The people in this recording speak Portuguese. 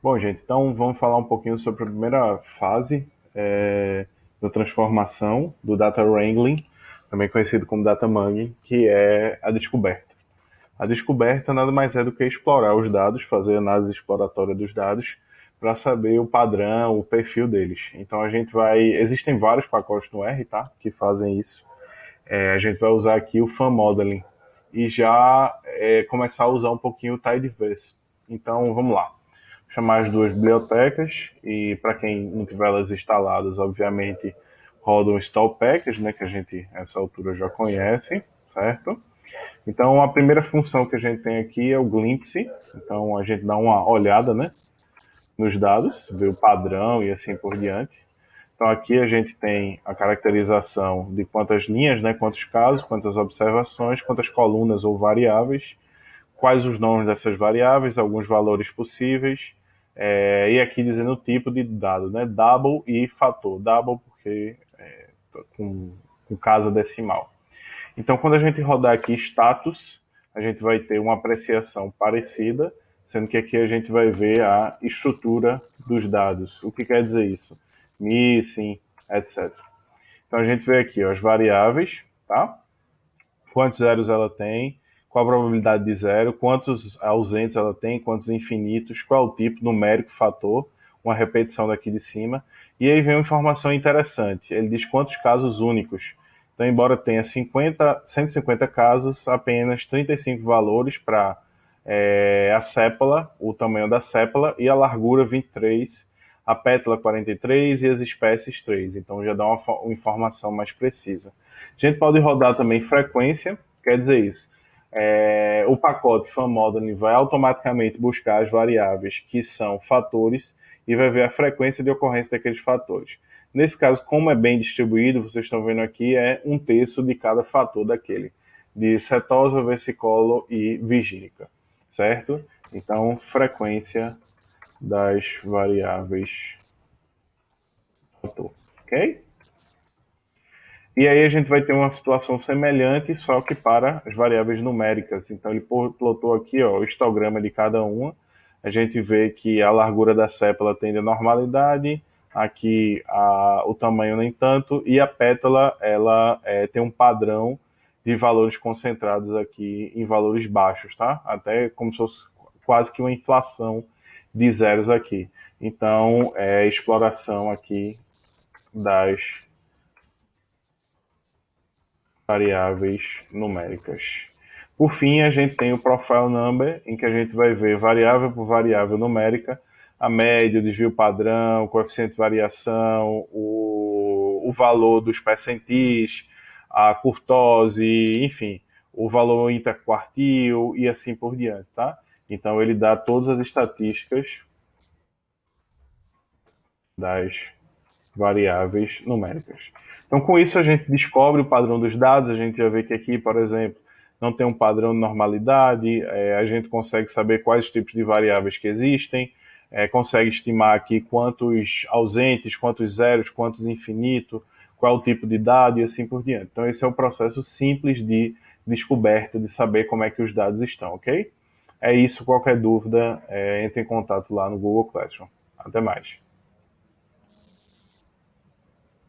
Bom, gente, então vamos falar um pouquinho sobre a primeira fase da transformação do Data Wrangling, também conhecido como Data Mining, que é a descoberta. A descoberta nada mais é do que explorar os dados, fazer análise exploratória dos dados, para saber o padrão, o perfil deles. Então a gente vai. Existem vários pacotes no R, tá? Que fazem isso. A gente vai usar aqui o Fan Modeling e já começar a usar um pouquinho o Tidyverse. Então vamos lá. Chamar as duas bibliotecas e para quem não tiver elas instaladas, obviamente roda um install package, né, que a gente nessa altura já conhece, certo? Então a primeira função que a gente tem aqui é o glimpse. Então a gente dá uma olhada, né, nos dados, vê o padrão e assim por diante. Então aqui a gente tem a caracterização de quantas linhas, né, quantos casos, quantas observações, quantas colunas ou variáveis, quais os nomes dessas variáveis, alguns valores possíveis, e aqui dizendo o tipo de dado, né, double e fator. Double porque com casa decimal. Então quando a gente rodar aqui status, a gente vai ter uma apreciação parecida, sendo que aqui a gente vai ver a estrutura dos dados. O que quer dizer isso? Missing, etc. Então a gente vê aqui ó, as variáveis, tá? Quantos zeros ela tem, qual a probabilidade de zero, quantos ausentes ela tem, quantos infinitos, qual é o tipo, numérico, fator, uma repetição daqui de cima. E aí vem uma informação interessante. Ele diz quantos casos únicos. Então, embora tenha 150 casos, apenas 35 valores para a sépola, o tamanho da sépola, e a largura 23, a pétala 43 e as espécies 3. Então já dá uma informação mais precisa. A gente pode rodar também frequência, quer dizer isso. O pacote FunModeling vai automaticamente buscar as variáveis que são fatores e vai ver a frequência de ocorrência daqueles fatores. Nesse caso, como é bem distribuído, vocês estão vendo aqui, é um terço de cada fator daquele, de setosa, versicolo e vigílica, certo? Então, frequência das variáveis fator, ok? E aí a gente vai ter uma situação semelhante, só que para as variáveis numéricas. Então ele plotou aqui ó, o histograma de cada uma. A gente vê que a largura da sépola tende à normalidade, aqui o tamanho nem tanto, e a pétala ela tem um padrão de valores concentrados aqui em valores baixos, tá? Até como se fosse quase que uma inflação de zeros aqui. Então, é exploração aqui das variáveis numéricas. Por fim, a gente tem o profile number, em que a gente vai ver variável por variável numérica, a média, o desvio padrão, o coeficiente de variação, o valor dos percentis, a curtose, enfim, o valor interquartil e assim por diante, tá? Então ele dá todas as estatísticas das variáveis numéricas. Então, com isso, a gente descobre o padrão dos dados, a gente já vê que aqui, por exemplo, não tem um padrão de normalidade, a gente consegue saber quais os tipos de variáveis que existem, consegue estimar aqui quantos ausentes, quantos zeros, quantos infinito, qual é o tipo de dado e assim por diante. Então, esse é o processo simples de descoberta, de saber como é que os dados estão, ok? É isso, qualquer dúvida, entre em contato lá no Google Classroom. Até mais.